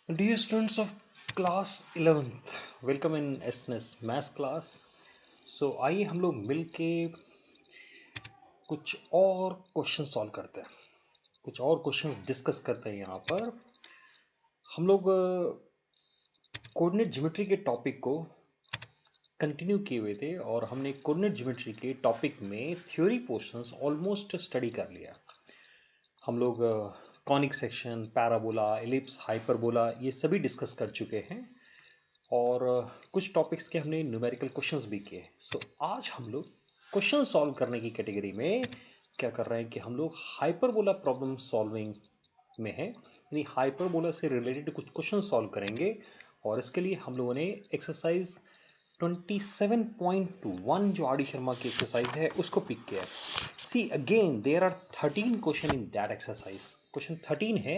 Dear students of class 11th, welcome in SNS maths class. So आइए हम लोग मिल के कुछ और क्वेश्चन सॉल्व करते हैं, कुछ और क्वेश्चंस डिस्कस करते हैं। यहाँ पर हम लोग कोऑर्डिनेट ज्योमेट्री के टॉपिक को कंटिन्यू किए हुए थे और हमने कोऑर्डिनेट ज्योमेट्री के टॉपिक में थ्योरी पोर्शंस ऑलमोस्ट स्टडी कर लिया। हम लोग conic section, parabola, ellipse, hyperbola ये सभी डिस्कस कर चुके हैं और कुछ टॉपिक्स के हमने न्यूमेरिकल क्वेश्चंस भी किए। सो आज हम लोग क्वेश्चन सॉल्व करने की कैटेगरी में क्या कर रहे हैं कि हम लोग हाइपरबोला प्रॉब्लम सॉल्विंग में है, यानी हाइपरबोला से रिलेटेड कुछ क्वेश्चन सॉल्व करेंगे। और इसके लिए हम लोगों ने एक्सरसाइज 27.1 जो आर डी शर्मा की एक्सरसाइज है उसको पिक किया है। See again there are 13 question in that exercise. Question 13 है,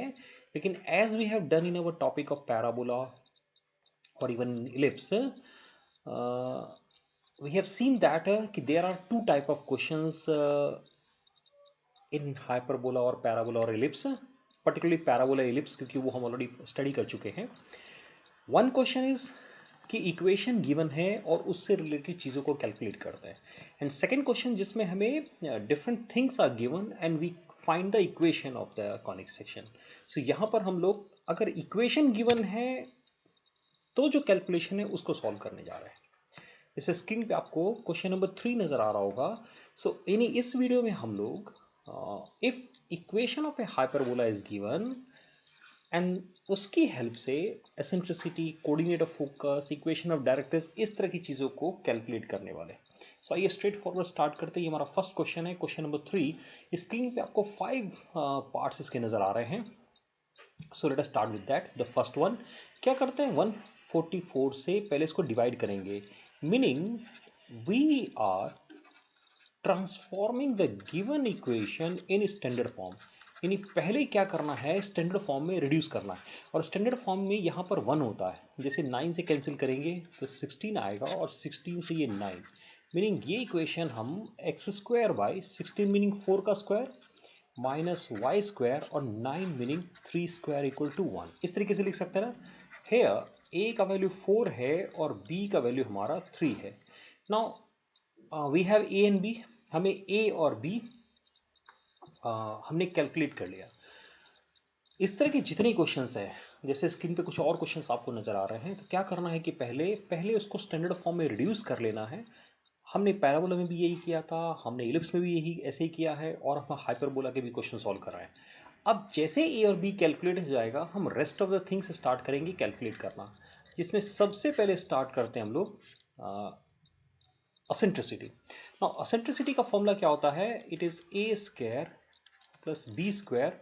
लेकिन as we have done in our topic of parabola or even ellipse, we have seen that there are two type of questions in hyperbola or parabola or ellipse, particularly parabola ellipse क्योंकि वो हम already study कर चुके हैं। One question is कि equation given है और उससे रिलेटेड चीज़ों को कैलकुलेट करते हैं। एंड सेकेंड क्वेश्चन जिसमें हमें different things are given and we find the equation of the conic section. So यहाँ पर हम लोग अगर इक्वेशन गिवन है तो जो कैलकुलेशन है उसको सॉल्व करने जा रहे हैं। जैसे स्क्रीन पे आपको क्वेश्चन नंबर 3 नजर आ रहा होगा। सो इस वीडियो में हम लोग if equation of A hyperbola is given and उसकी हेल्प से eccentricity, coordinate of focus, equation of directrix, इस तरह की चीज़ों को कैलकुलेट करने वाले। सो आइए स्ट्रेट फॉरवर्ड स्टार्ट करते हैं। ये हमारा फर्स्ट क्वेश्चन है, क्वेश्चन नंबर 3। स्क्रीन पे आपको 5 पार्ट्स इसके नजर आ रहे हैं। So let us start with that. The first one क्या करते हैं, 144 से पहले इसको डिवाइड करेंगे, meaning we are transforming the given equation in standard form. यानी पहले क्या करना है, स्टैंडर्ड फॉर्म में रिड्यूस करना है। और स्टैंडर्ड फॉर्म में यहाँ पर 1 होता है, जैसे 9 से कैंसिल करेंगे तो 16 आएगा और 16 से ये 9, मीनिंग ये इक्वेशन हम एक्स स्क्वायर बाई 16 मीनिंग 4 का स्क्वायर माइनस वाई स्क्वायर और 9 मीनिंग 3 स्क्वायर इक्वल टू 1, इस तरीके से लिख सकते हैं ना। हेयर ए का वैल्यू 4 है और बी का वैल्यू हमारा 3 है। Now we have A and B, हमें ए और बी हमने कैलकुलेट कर लिया। इस तरह के जितने क्वेश्चंस हैं, जैसे स्क्रीन पे कुछ और क्वेश्चंस आपको नजर आ रहे हैं, तो क्या करना है कि पहले उसको स्टैंडर्ड फॉर्म में रिड्यूस कर लेना है। हमने पैराबोला में भी यही किया था, हमने इलिप्स में भी यही ऐसे ही किया है और हम हाइपरबोला के भी क्वेश्चन सॉल्व कर रहे हैं। अब जैसे ए और बी कैलकुलेट हो जाएगा, हम rest of the things start करेंगे कैलकुलेट करना, जिसमें सबसे पहले स्टार्ट करते हैं हम लोग असेंट्रिसिटी। नाउ असेंट्रिसिटी का फॉर्मूला क्या होता है, it is A square plus B square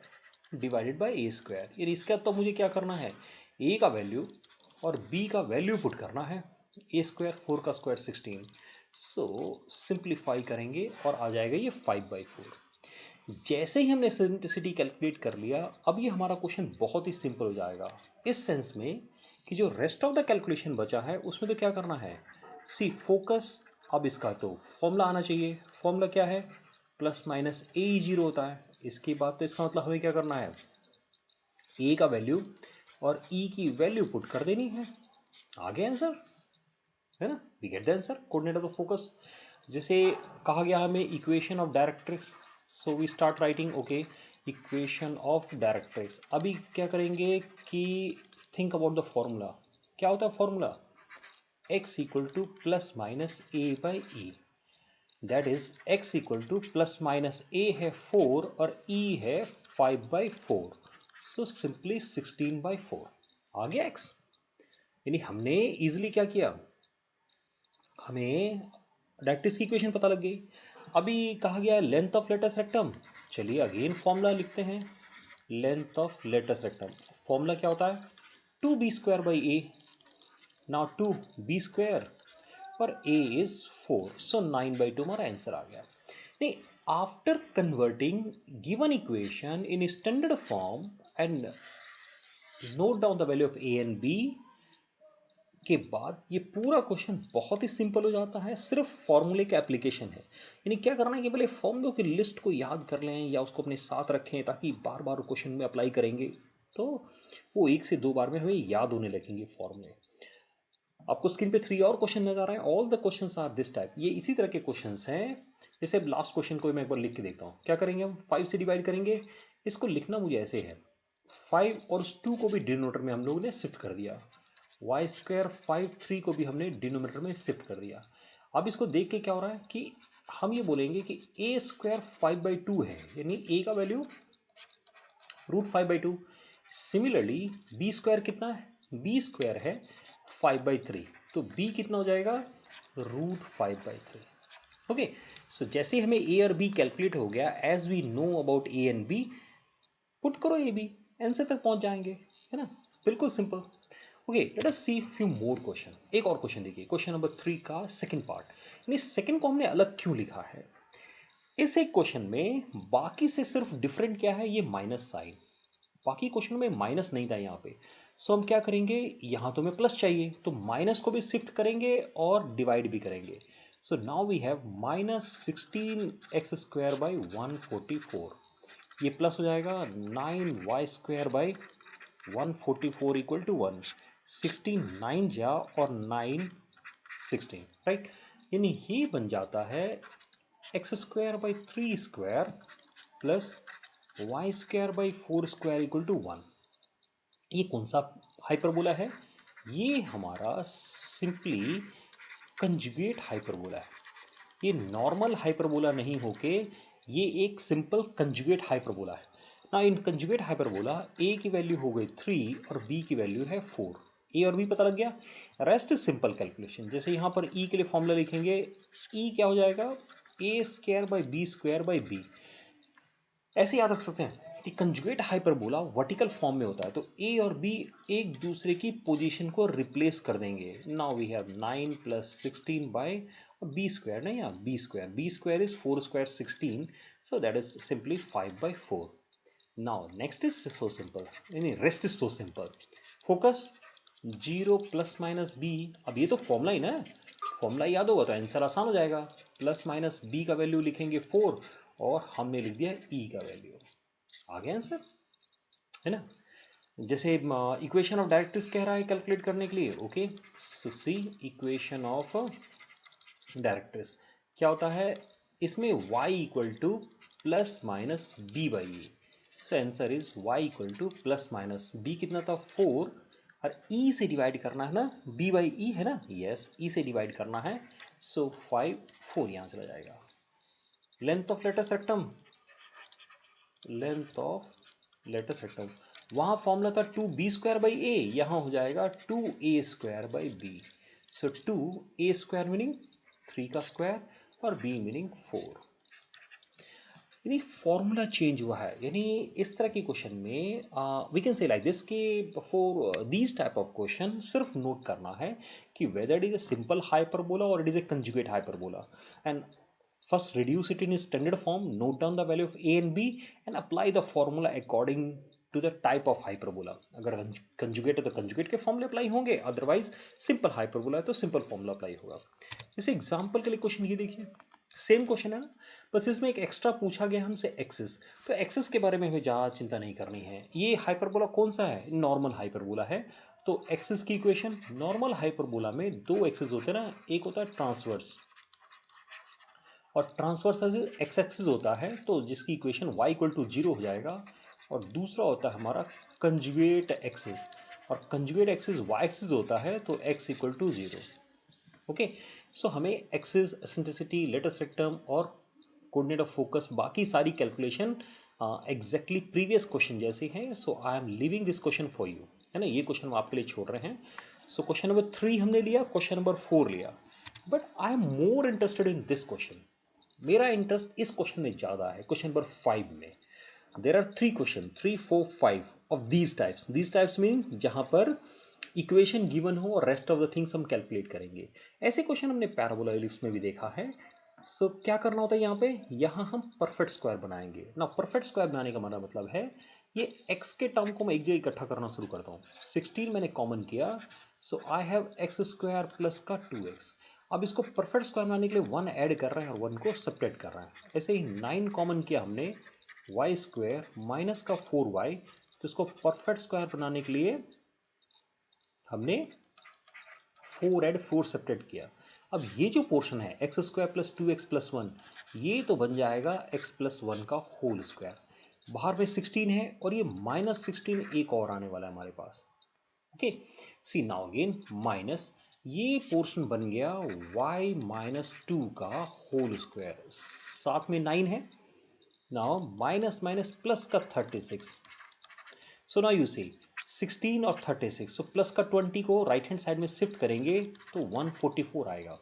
divided by A square. यानी इसका तो मुझे क्या करना है, ए का वैल्यू और बी का वैल्यू पुट करना है। ए स्क्वायर 4 का स्क्वायर 16, सो सिंप्लीफाई करेंगे और आ जाएगा ये 5/4। जैसे ही हमने एसेंट्रिसिटी कैलकुलेट कर लिया, अब ये हमारा क्वेश्चन बहुत ही सिंपल हो जाएगा इस सेंस में कि जो रेस्ट ऑफ द कैलकुलेशन बचा है उसमें तो क्या करना है, सी फोकस। अब इसका तो फॉर्मूला आना चाहिए। फॉर्मूला क्या है, प्लस माइनस ए ही 0 होता है। इसके बाद तो इसका मतलब हमें क्या करना है, ए का वैल्यू और ई की वैल्यू पुट कर देनी है। आ गया आंसर, है ना, we get the answer, coordinate of focus. जैसे कहा गया हमें equation of directrix, so we start writing okay equation of directrix. अभी क्या करेंगे कि थिंक अबाउट द फॉर्मूला। क्या होता है formula, x equal to plus minus a by e, that is x equal to plus minus a है 4 और e है 5/4, सो सिंपली 16/4। आ गया x। यानी हमने इजिली क्या किया, हमें डायरेक्ट्रिक्स की इक्वेशन पता लग गई। अभी कहा गया लेंथ ऑफ लेटस रेक्टम, चलिए अगेन फॉर्मूला लिखते हैं। Length of latus rectum formula क्या होता है, 2b square by A. Now 2b square और a is 4, so 9/2 हमारा आंसर आ गया। नहीं, after converting given equation in standard form and note down the value of a and b के बाद ये पूरा क्वेश्चन बहुत ही सिंपल हो जाता है। सिर्फ फॉर्मूले का एप्लीकेशन है। यानी क्या करना है कि पहले फॉर्मूलों की लिस्ट को याद कर लें या उसको अपने साथ रखें, ताकि बार बार क्वेश्चन में अप्लाई करेंगे तो वो 1 से 2 बार में हमें याद होने लगेंगे फॉर्मूले। आपको स्क्रीन पे 3 और क्वेश्चन नजर आ रहे हैं। All the questions are this type. ये इसी तरह के क्वेश्चंस हैं। जैसे अब लास्ट क्वेश्चन को मैं एक बार लिख के देखता हूँ। क्या करेंगे हम? 5 से डिवाइड करेंगे। इसको लिखना मुझे ऐसे है, 5 और उस 2 को भी डिनोमिनेटर में हम लोगों ने शिफ्ट कर दिया। वाई स्क्वायर 5 3 को भी हमने डिनोमिनेटर में शिफ्ट कर दिया। अब इसको देख के क्या हो रहा है कि हम ये बोलेंगे कि ए स्क्वायर 5/2 है, यानी ए का वैल्यू √5/2। सिमिलरली बी स्क्वायर कितना है? बी स्क्वायर है 5/3, तो बी कितना हो जाएगा? √5/3। ओके, सो जैसे हमें ए और बी कैलकुलेट हो गया, as we know about A and B, put करो ए बी, आंसर तक पहुंच जाएंगे, है ना? बिल्कुल simple. Okay, let us see few more question. एक और क्वेश्चन देखिए, क्वेश्चन नंबर 3 का सेकंड पार्ट। यानी सेकंड को हमने अलग क्यों लिखा है? इस एक क्वेश्चन में बाकी से सिर्फ डिफरेंट क्या है? ये माइनस साइन। बाकी क्वेश्चन में माइनस नहीं था यहाँ पे। सो हम क्या करेंगे? यहाँ तो हमें प्लस चाहिए, तो माइनस को भी शिफ्ट करेंगे और डिवाइड भी करेंगे। So now we have -16x² / 144। ये प्लस हो जाएगा 9y² / 144 इक्वल टू 1। 16 9 जा और 9 16, राइट? यानी ये बन जाता है x² / 3² plus y² / 4² equal to 1। ये कौन सा हाइपरबोला है? ये हमारा सिंपली कंजुगेट हाइपरबोला है। ये नॉर्मल हाइपरबोला नहीं होके ये एक सिंपल कंजुगेट हाइपरबोला है ना। इन कंजुगेट हाइपरबोला ए की वैल्यू हो गई 3 और बी की वैल्यू है 4। ए और बी पता लग गया। Rest is simple calculation. जैसे यहां पर ई के लिए फॉर्मूला लिखेंगे, ई क्या हो जाएगा? a² / b²/b। ऐसे याद रख सकते हैं कि कंजुगेट हाइपरबोला वर्टिकल फॉर्म में होता है, तो ए और बी एक दूसरे की पोजीशन को रिप्लेस कर देंगे। नाउ वी हैव 9 + 16 b², नहीं यार, b² is 4² 16, so that is simply 5/4। now next is so simple, यानी rest is so simple। focus 0 ± b। अब ये तो फॉर्मूला ही ना, फॉर्मूला याद होगा तो आंसर आसान हो जाएगा। ± b का वैल्यू लिखेंगे 4 और हमने लिख दिया e का वैल्यू। आ गया आंसर, है ना? जैसे इक्वेशन ऑफ डायरेक्ट्रिक्स कह रहा है कैलकुलेट करने के लिए। Okay, so see equation of directrix क्या होता है? इसमें y = ±b/e। So answer is y = ±b कितना था? 4। और e से डिवाइड करना है ना, b/e है ना? यस, e से डिवाइड करना है। सो 5 4 यहां चला जाएगा। Length of latus rectum, length of latus rectum, वहां फॉर्मूला था 2b²/a, यहां हो जाएगा 2a²/b। सो 2a² मीनिंग 3 का स्क्वायर और b मीनिंग 4। यानी फॉर्मूला चेंज हुआ है। यानी इस तरह के क्वेश्चन में we can say like this कि for these type of question सिर्फ नोट करना है कि whether it is a simple hyperbola और it is a conjugate hyperbola. And first reduce it in its standard form, note down the value of a and b and apply the formula according to the type of hyperbola। अगर conjugate है तो conjugate के फॉर्मूले apply होंगे, otherwise simple hyperbola है तो simple formula apply होगा। जैसे एग्जांपल के लिए क्वेश्चन ये देखिए, सेम क्वेश्चन है ना, बस इसमें एक एक्स्ट्रा पूछा गया हमसे एक्सिस। तो एक्सिस के बारे में हमें ज़्यादा चिंता नहीं करनी है। ये हाइपरबोला कौन सा है? नॉर्मल हाइपरबोला है। तो एक्सिस की इक्वेशन, नॉर्मल हाइपरबोला में दो एक्सिस होते हैं ना, एक होता है ट्रांसवर्स और ट्रांसवर्स एक्स एक्सिस होता है, तो जिसकी इक्वेशन y = 0 हो जाएगा। और दूसरा होता है हमारा कंजुगेट एक्सिस, और कंजुगेट एक्सिस y एक्सिस होता है, तो x = 0। ओके, सो हमें एक्सिस, एसेंट्रिसिटी, लेटस रेक्टम और कोऑर्डिनेट ऑफ फोकस, बाकी सारी कैलकुलेशन एग्जैक्टली प्रीवियस क्वेश्चन जैसे हैं। So I am leaving this question for you, है ना? ये क्वेश्चन हम आपके लिए छोड़ रहे हैं। सो क्वेश्चन नंबर 3 हमने लिया, क्वेश्चन नंबर 4 लिया, but I am more interested in this question. मेरा इंटरेस्ट इस क्वेश्चन में ज्यादा है, क्वेश्चन नंबर 5 में। There are 3 question, 3 4 5 of these types mean जहां पर इक्वेशन गिवन हो और रेस्ट ऑफ द थिंग्स हम कैलकुलेट करेंगे। ऐसे क्वेश्चन हमने पैराबोला एलिप्स में भी देखा है। सो क्या करना होता है यहाँ पे? यहाँ हम परफेक्ट स्क्वायर बनाएंगे ना। परफेक्ट स्क्वायर बनाने का मतलब है ये x के टर्म को मैं एक जगह इकट्ठा करना शुरू करता हूँ। 16 मैंने कॉमन किया, सो आई हैव x² प्लस का 2x। अब इसको परफेक्ट स्क्वायर बनाने के लिए 1 ऐड कर रहे हैं और 1 को सब्ट्रैक्ट कर रहे हैं। ऐसे ही 9 कॉमन किया हमने, y² माइनस का 4y तो इसको परफेक्ट स्क्वायर बनाने के लिए हमने 4 ऐड 4 सेपरेट किया। अब ये जो पोर्शन है x square plus 2x plus 1, ये तो बन जाएगा x प्लस 1 का होल स्क्वायर। बाहर में 16 है और ये -16 एक और आने वाला है हमारे पास। ओके, सी नाउ अगेन माइनस, ये पोर्शन बन गया y माइनस 2 का होल स्क्वायर, साथ में 9 है। नाउ माइनस माइनस प्लस का 36, सो नाउ यू सी 16 और 36, सो प्लस का 20 को राइट हैंड साइड में शिफ्ट करेंगे तो 144 आएगा।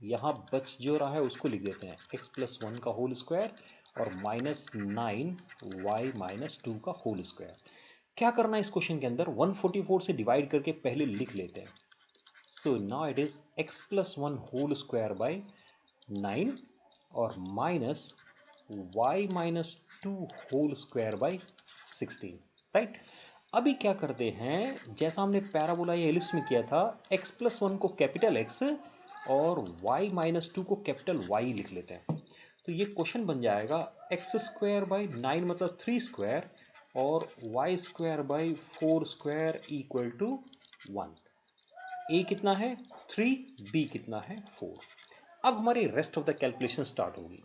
यहाँ बच जो रहा है उसको लिख देते हैं x प्लस 1 का होल स्क्वायर और -9y माइनस 2 का होल स्क्वायर। क्या करना है इस क्वेश्चन के अंदर, 144 से डिवाइड करके पहले लिख लेते हैं। So now it is x plus 1 whole square by 9 और minus y minus 2 whole square by 16, right. अभी क्या करते हैं, जैसा हमने पैराबोला या एलिप्स में किया था, x प्लस 1 को कैपिटल x और y माइनस 2 को कैपिटल y लिख लेते हैं। तो ये क्वेश्चन बन जाएगा x स्क्वायर बाई 9 मतलब 3 स्क्वायर और y square by 4 square equal to 1। a कितना है 3, b कितना है 4। अब हमारी rest of the calculation start होगी।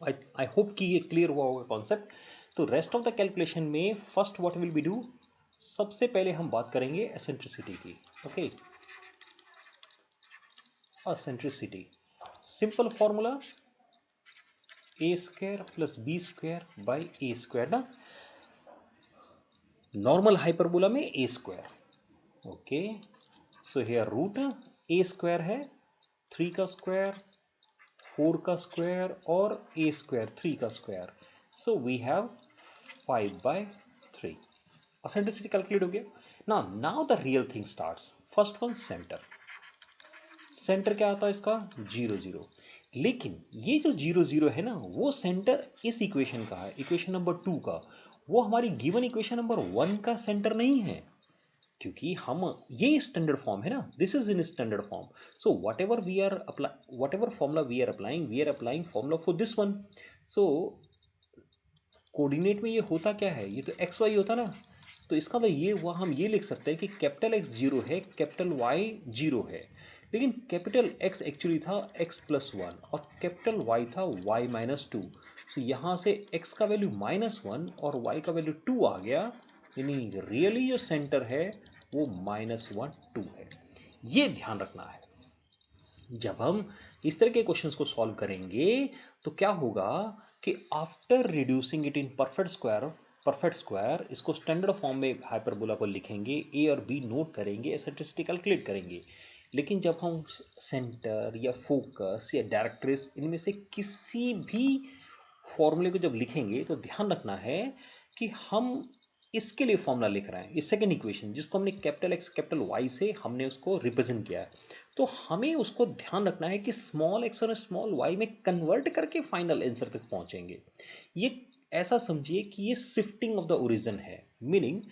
आई होप कि ये क्लियर हुआ होगा कॉन्सेप्ट। तो रेस्ट ऑफ द कैलकुलेशन में first what will be do, सबसे पहले हम बात करेंगे एसेंट्रिसिटी की। Okay, eccentricity simple formula a square plus B square by A square ना, नॉर्मल हाइपरबोला में a square. Okay, so here root a square है 3 का स्क्वायर, 4 का स्क्वायर और a स्क्वायर 3 का square, so we have 5/3। Eccentricity calculate हो गया। Now the real thing starts. First one centre, centre क्या आता है इसका 0 0, लेकिन ये जो 0 0 है ना, वो सेंटर इस इक्वेशन का है, इक्वेशन नंबर 2 का। वो हमारी गिवन इक्वेशन नंबर 1 का सेंटर नहीं है, क्योंकि हम ये स्टैंडर्ड फॉर्म है ना, this is in standard form. So whatever we are whatever formula we are applying formula for this one. सो कोऑर्डिनेट में ये होता क्या है, ये तो एक्स वाई होता ना, तो इसका तो ये हुआ, हम ये लिख सकते हैं कि कैपिटल एक्स 0 है, कैपिटल वाई 0 है, लेकिन कैपिटल एक्स एक्चुअली था x प्लस 1 और कैपिटल वाई था y माइनस 2। सो यहाँ से x का वैल्यू -1 और y का वैल्यू 2 आ गया, यानी रियली जो सेंटर है वो -1 2 है। ये ध्यान रखना है। जब हम इस तरह के क्वेश्चंस को सॉल्व करेंगे तो क्या होगा कि after reducing it in perfect square इसको स्टैंडर्ड फॉर्म में हाइपरबोला को लिखेंगे, ए और बी नोट करेंगे, एसेंट्रिसिटी कैलकुलेट करेंगे। लेकिन जब हम सेंटर या फोकस या डायरेक्ट्रिक्स इनमें से किसी भी फॉर्मूले को जब लिखेंगे तो ध्यान रखना है कि हम इसके लिए फॉर्मूला लिख रहे हैं, ये सेकंड इक्वेशन जिसको हमने कैपिटल एक्स कैपिटल वाई से हमने उसको रिप्रेजेंट किया है, तो हमें उसको ध्यान रखना है कि स्मॉल एक्स और स्मॉल वाई में कन्वर्ट करके फाइनल आंसर तक पहुंचेंगे। ये ऐसा समझिए कि ये शिफ्टिंग ऑफ द ओरिजिन है, मीनिंग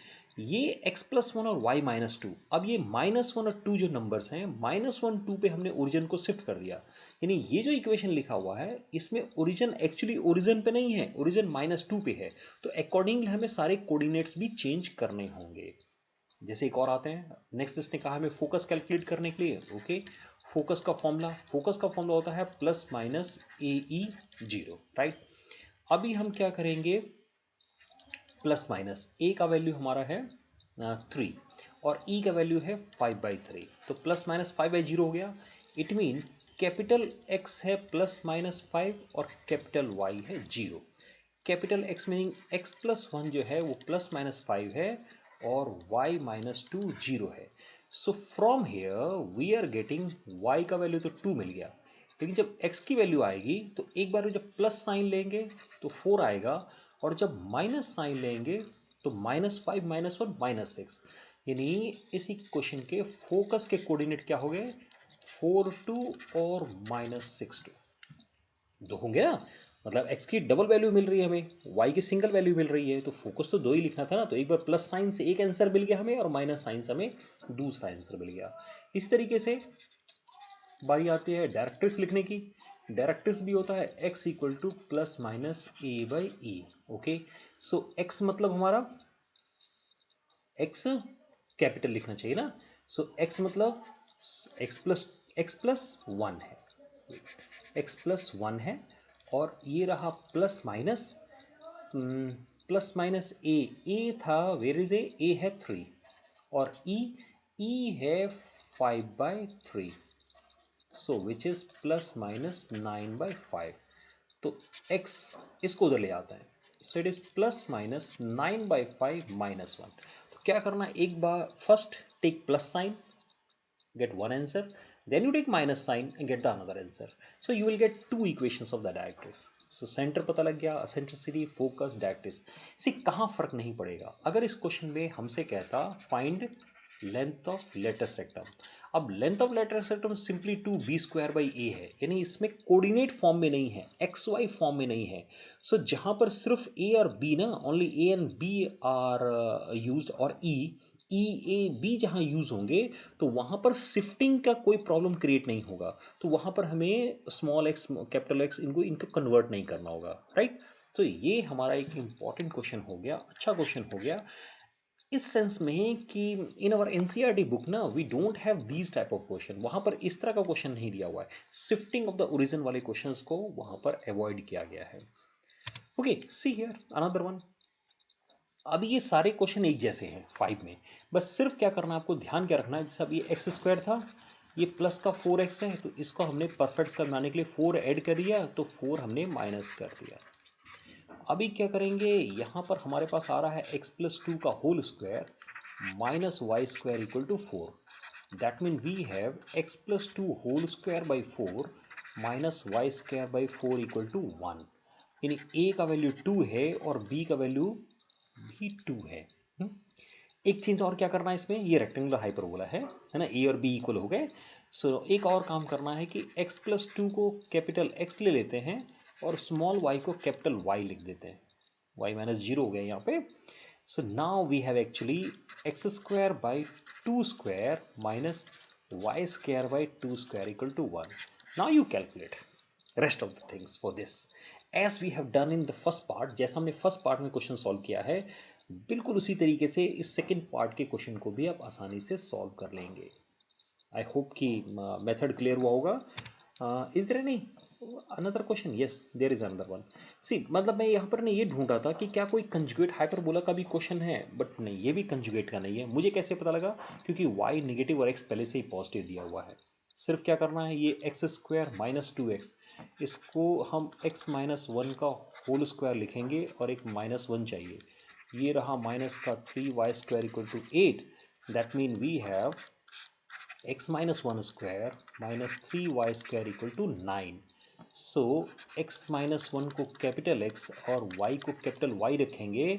ये x प्लस 1 और y माइनस 2, अब ये -1 और 2 जो नंबर्स हैं, -1 2 पे हमने ओरिजिन को शिफ्ट कर दिया, यानी ये जो इक्वेशन लिखा हुआ है इसमें ओरिजिन एक्चुअली ओरिजिन पे नहीं है, ओरिजिन -2 पे है, तो अकॉर्डिंगली हमें सारे कोऑर्डिनेट्स भी चेंज करने होंगे। जैसे एक और आते हैं, नेक्स्ट इसने कहा हमें फोकस कैलकुलेट करने के लिए। ओके, फोकस का फॉर्मूला होता है प्लस माइनस AE 0, राइट। अभी हम क्या करेंगे, प्लस माइनस ए का वैल्यू हमारा है 3 और ई का वैल्यू है 5/3, तो प्लस माइनस 5/0 हो गया। इट मीन कैपिटल एक्स है प्लस माइनस 5 और कैपिटल वाई है 0। Capital x meaning x plus 1 जो है वो प्लस माइनस 5 है और y माइनस 2 0 है। So from here we are getting y का वैल्यू तो 2 मिल गया, लेकिन जब x की वैल्यू आएगी तो एक बार जब प्लस साइन लेंगे तो 4 आएगा, और जब माइनस साइन लेंगे तो -5 -1 -6, यानी इसी क्वेश्चन के फोकस के कोऑर्डिनेट क्या हो गए 4 2 और -6 2, दो होंगे ना, मतलब x की डबल वैल्यू मिल रही है हमें, y की सिंगल वैल्यू मिल रही है, तो फोकस तो दो ही लिखना था ना, तो एक बार प्लस साइन से एक आंसर मिल गया हमें और माइनस साइन से हमें दूसरा आंसर मिल गया। इस तरीके से बारी आती है डायरेक्ट्रिक्स लिखने की। डायरेक्ट्रिक्स भी होता है x equal to plus minus a by E. Okay, so x मतलब हमारा x कैपिटल लिखना चाहिए ना, सो x मतलब x प्लस 1 है, x प्लस 1 है, और ये रहा प्लस माइनस ए था, वेयर इज ए है 3, और e है 5/3, so which is plus minus 9/5, तो x इसको उधर ले आता है, so it is plus minus 9/5 minus 1। तो क्या करना, एक बार first take plus sign, get one answer, then you take minus sign and get the another answer, so you will get two equations of the directrix। so center पता लग गया, eccentricity, focus, directrix। सी कहाँ फर्क नहीं पड़ेगा, अगर इस question में हमसे कहता find length of latus rectum, अब length of latus rectum simply 2b² है, यानी इसमें कोऑर्डिनेट फॉर्म में नहीं है, xy फॉर्म में नहीं है। सो जहां पर सिर्फ a और b ना, only a and b are used, और ए बी जहां यूज होंगे तो वहां पर शिफ्टिंग का कोई प्रॉब्लम क्रिएट नहीं होगा, तो वहां पर हमें स्मॉल एक्स कैपिटल एक्स इनको कन्वर्ट नहीं करना होगा, राइट। तो ये हमारा एक इंपॉर्टेंट क्वेश्चन हो गया, अच्छा क्वेश्चन हो गया इस सेंस में कि इन अवर एनसीईआरटी बुक ना we don't have these type of question, वहां पर इस तरह का क्वेश्चन नहीं दिया हुआ है, शिफ्टिंग ऑफ द ओरिजिन वाले क्वेश्चंस को वहां पर अवॉइड किया गया है। Okay, see here another one. अब ये सारे क्वेश्चन एक जैसे हैं 5 में, बस सिर्फ क्या करना है आपको, ध्यान क्या रखना है, जैसे अब ये x² था, ये प्लस का 4x है, तो इसको हमने परफेक्ट का बनाने के लिए 4 ऐड कर दिया, तो 4 हमने माइनस कर दिया। अभी क्या करेंगे, यहाँ पर हमारे पास आ रहा है x+2 का whole square minus y² equal to 4, that mean we have x+2 whole square by 4 minus y²/4 equal to 1, यानी a का वैल्यू 2 है और b का वैल्यू भी 2 है। एक चीज और क्या करना है इसमें, ये रेक्टेंगुलर हाइपरबोला है ना, a और b इक्वल हो गए। सो एक और काम करना है कि x+2 को कैपिटल x ले लेते हैं और स्मॉल y को कैपिटल Y लिख देते हैं, y माइनस 0 हो गया यहाँ पे। So now we have actually x² minus y²/2² equal to 1। Now you calculate rest of the things for this as we have done in the first part। जैसा हमने first part में question solve किया है, बिल्कुल उसी तरीके से इस सेकंड पार्ट के क्वेश्चन को भी आप आसानी से सॉल्व कर लेंगे। आई होप कि मेथड क्लियर हुआ होगा। Is there any other question? Yes, there is another one. See मतलब मैं यहाँ पर ने ये ढूंढ रहा था कि क्या कोई कंजुगेट हाइपरबोला का भी क्वेश्चन है, बट नहीं, ये भी कंजुगेट का नहीं है। मुझे कैसे पता लगा, क्योंकि y नेगेटिव और x पहले से ही पॉजिटिव दिया हुआ है। सिर्फ क्या करना है, ये x² माइनस 2x, इसको हम x माइनस 1 का होल स्क्वायर लिखेंगे और एक माइनस 1 चाहिए, ये रहा माइनस का 3y² equal to 8, that mean we have x minus 1 square minus 3y² equal to 9। So x minus 1 को कैपिटल x और y को कैपिटल y रखेंगे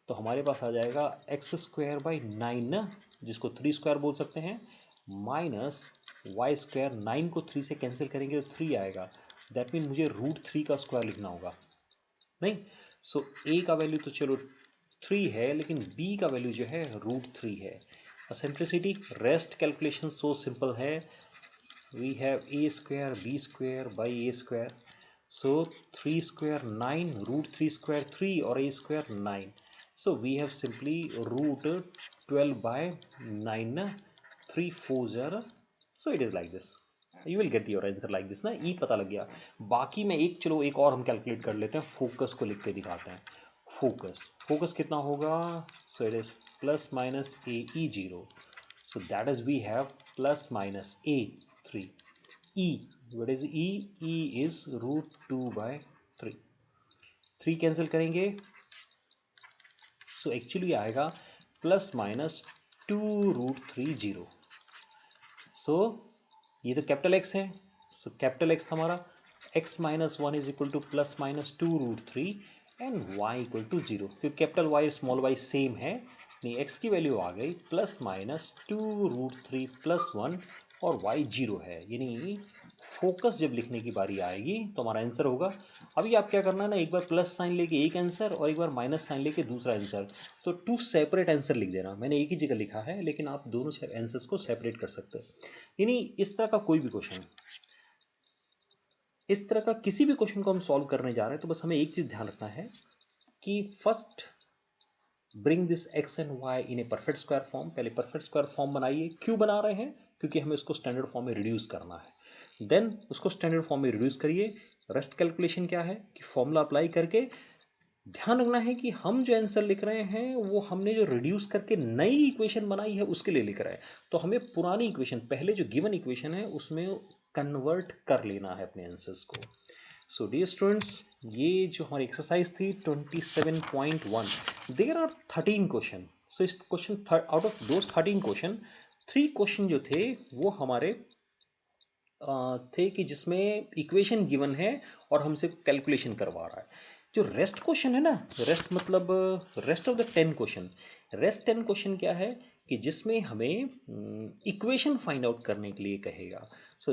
तो हमारे पास आ जाएगा x²/9 ना, जिसको 3² बोल सकते हैं, माइनस y², 9 को 3 से कैंसिल करेंगे तो 3 आएगा, दैट मीन मुझे √3 का स्क्वायर लिखना होगा, नहीं। सो a का वैल्यू तो चलो 3 है, लेकिन b का वैल्यू जो है √3 है। Eccentricity rest calculation so simple है, we have a² b² a², so 3² 9, √3² 3 और a² 9, so we have simply √12/9 ना, 3 4 are, so it is like this, you will get your answer like this ना, e पता लग गया। बाकी में चलो एक और हम कैलकुलेट कर लेते हैं, फोकस को लिख के दिखाते हैं। फोकस कितना होगा, so it is plus minus AE0, so that is we have plus minus A3, E, what is E? E is √2/3, 3 cancel करेंगे, so एक्चुअली आएगा प्लस माइनस 2√30। सो ये तो कैपिटल एक्स है, सो कैपिटल एक्स हमारा x minus 1 is equal to plus minus 2√3 and y equal to 0, क्योंकि capital y small y same है, नहीं x की वैल्यू आ गई प्लस माइनस 2√3 प्लस 1 और y 0 है, यानी फोकस जब लिखने की बारी आएगी तो हमारा आंसर होगा। अभी आप क्या करना है ना, एक बार प्लस साइन लेके एक आंसर और एक बार माइनस साइन लेके दूसरा आंसर, तो 2 सेपरेट आंसर लिख देना। मैंने एक ही जगह लिखा है, लेकिन आप दोनों आंसर्स को सेपरेट कर सकते हैं। यानी इस तरह का कोई भी क्वेश्चन, इस तरह का किसी भी क्वेश्चन को हम सॉल्व करने जा रहे हैं तो बस हमें एक चीज ध्यान रखना है कि first bring this X and Y in a perfect square form. पहले परफेक्ट स्क्वायर फॉर्म बनाइए। क्यों बना रहे हैं? क्योंकि हमें उसको स्टैंडर्ड फॉर्म में रिड्यूस करना है। देन उसको स्टैंडर्ड फॉर्म में रिड्यूस करिए। रेस्ट कैलकुलेशन क्या है कि फॉर्मूला अप्लाई करके ध्यान रखना है कि हम जो आंसर लिख रहे हैं वो हमने जो रिड्यूस करके नई इक्वेशन बनाई है उसके लिए लिख रहे हैं। तो हमें पुरानी इक्वेशन, पहले जो गिवन इक्वेशन है उसमें कन्वर्ट कर लेना है अपने आंसर्स को। सो डियर स्टूडेंट्स, ये जो हमारी एक्सरसाइज थी 27.1, देयर आर 13 क्वेश्चन। सो इस question out of those 13 question, 3 question जो थे वो हमारे थे कि जिसमें इक्वेशन गिवन है और हमसे कैलकुलेशन करवा रहा है। जो रेस्ट क्वेश्चन है ना, रेस्ट मतलब rest of the 10 question, rest 10 question क्या है कि जिसमें हमें इक्वेशन फाइंड आउट करने के लिए कहेगा। सो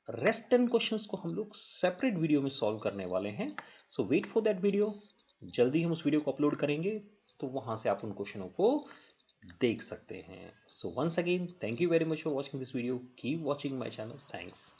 रेस्ट 10 क्वेश्चंस को हम लोग सेपरेट वीडियो में सॉल्व करने वाले हैं। सो वेट फॉर दैट वीडियो। जल्दी हम उस वीडियो को अपलोड करेंगे तो वहां से आप उन क्वेश्चनों को देख सकते हैं। So once again, thank you very much for watching this video. Keep watching my channel. Thanks.